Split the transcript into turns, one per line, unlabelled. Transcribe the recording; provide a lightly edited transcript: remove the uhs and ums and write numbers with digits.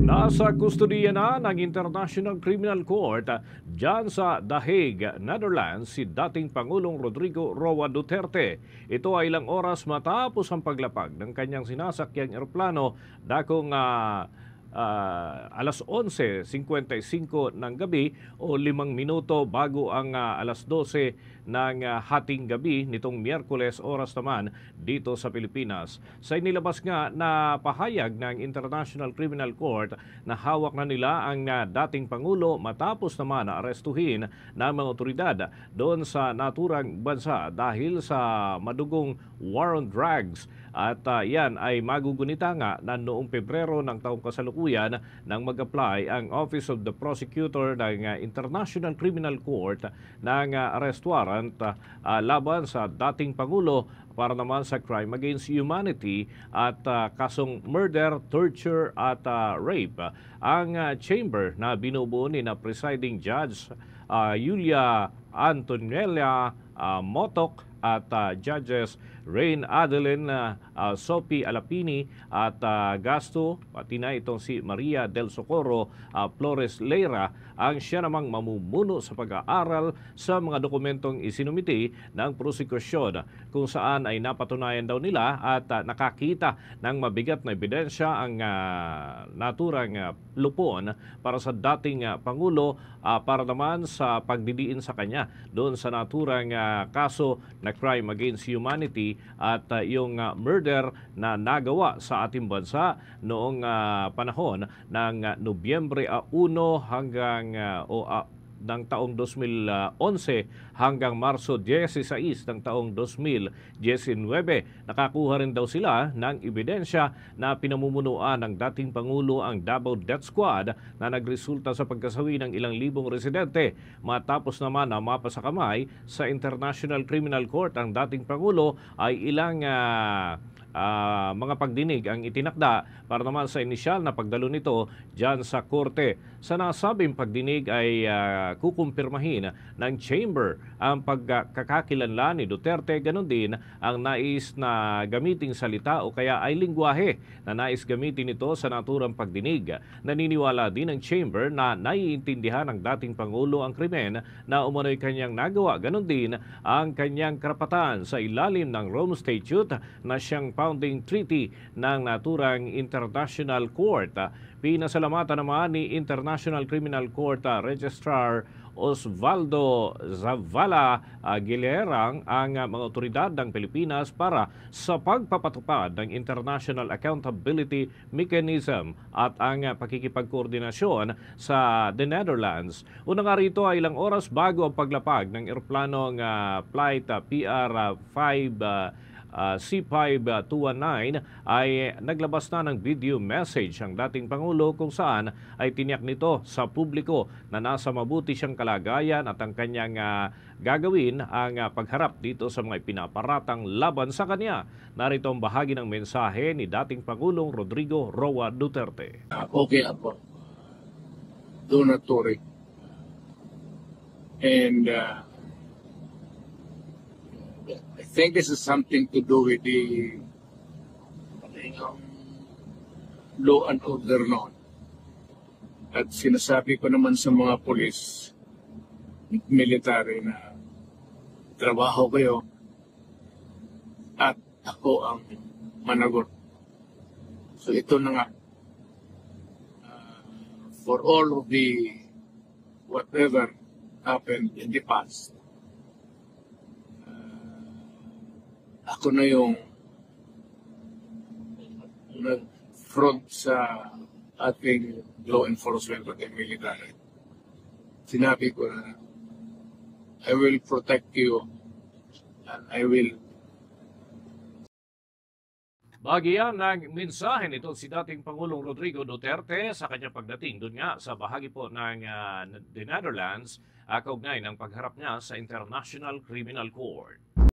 Nasa kustudiya na ng International Criminal Court dyan sa The Hague, Netherlands si dating Pangulong Rodrigo Roa Duterte. Ito ay ilang oras matapos ang paglapag ng kanyang sinasakyang eroplano dakong alas 11:55 ng gabi o 5 minuto bago ang alas 12 ng hating gabi nitong Miyerkules oras naman dito sa Pilipinas. Sa inilabas nga na pahayag ng International Criminal Court na hawak na nila ang dating Pangulo matapos naman na arestuhin ng mga otoridad doon sa naturang bansa dahil sa madugong war on drugs. At yan ay magugunita nga na noong Pebrero ng taong kasalukuyan nang mag-apply ang Office of the Prosecutor ng International Criminal Court ng arrest warrant laban sa dating Pangulo para naman sa crime against humanity at kasong murder, torture at rape. Ang chamber na binubuo ni na presiding judge Julia Antonella Motok at judges Rain Adeline Sophie Alapini at Gasto, pati na itong si Maria del Socorro Flores Leira ang siya namang mamumuno sa pag-aaral sa mga dokumentong isinumiti ng prosekusyon kung saan ay napatunayan daw nila at nakakita ng mabigat na ebidensya ang naturang lupon para sa dating Pangulo para naman sa pagdidiin sa kanya doon sa naturang kaso na crime against humanity at yung murder na nagawa sa ating bansa noong panahon ng Nobyembre 1 hanggang ng taong 2011 hanggang Marso 16 ng taong 2019. Nakakuha rin daw sila ng ebidensya na pinamumunuan ng dating Pangulo ang Davao Death Squad na nagresulta sa pagkasawi ng ilang libong residente. Matapos naman na mapasakamay sa International Criminal Court ang dating Pangulo ay ilang mga pagdinig ang itinakda para naman sa inisyal na pagdalo nito dyan sa korte. Sa nasabing pagdinig ay kukumpirmahin ng chamber ang pagkakakilanlan ni Duterte, ganon din ang nais na gamiting salita o kaya ay lingwahe na nais gamitin ito sa naturang pagdinig. Naniniwala din ng chamber na naiintindihan ng dating Pangulo ang krimen na umano'y kanyang nagawa, ganon din ang kanyang karapatan sa ilalim ng Rome Statute na siyang founding treaty ng naturang International Court. Pinasalamatan naman ni International Criminal Court Registrar Osvaldo Zavala Gilerang ang mga otoridad ng Pilipinas para sa pagpapatupad ng International Accountability Mechanism at ang pakikipagkoordinasyon sa The Netherlands. Una nga rito ay ilang oras bago ang paglapag ng eroplanong flight PR-5 C5219 ay naglabas na ng video message ang dating Pangulo kung saan ay tiniyak nito sa publiko na nasa mabuti siyang kalagayan at ang kanyang gagawin ang pagharap dito sa mga pinaparatang laban sa kanya. Narito ang bahagi ng mensahe ni dating Pangulong Rodrigo Roa Duterte.
Okay ako. Do not worry. And I think this is something to do with the law and order noon. At sinasabi ko naman sa mga polis, military na trabaho kayo at ako ang managot. So ito na nga. For all of the whatever happened in the past, ako na yung nag-front sa ating law enforcement at military. Sinabi ko na, I will protect you and I will.
Bagian ng mensahe nito si dating Pangulong Rodrigo Duterte sa kanyang pagdating doon nga sa bahagi po ng the Netherlands kaugnay ng pagharap niya sa International Criminal Court.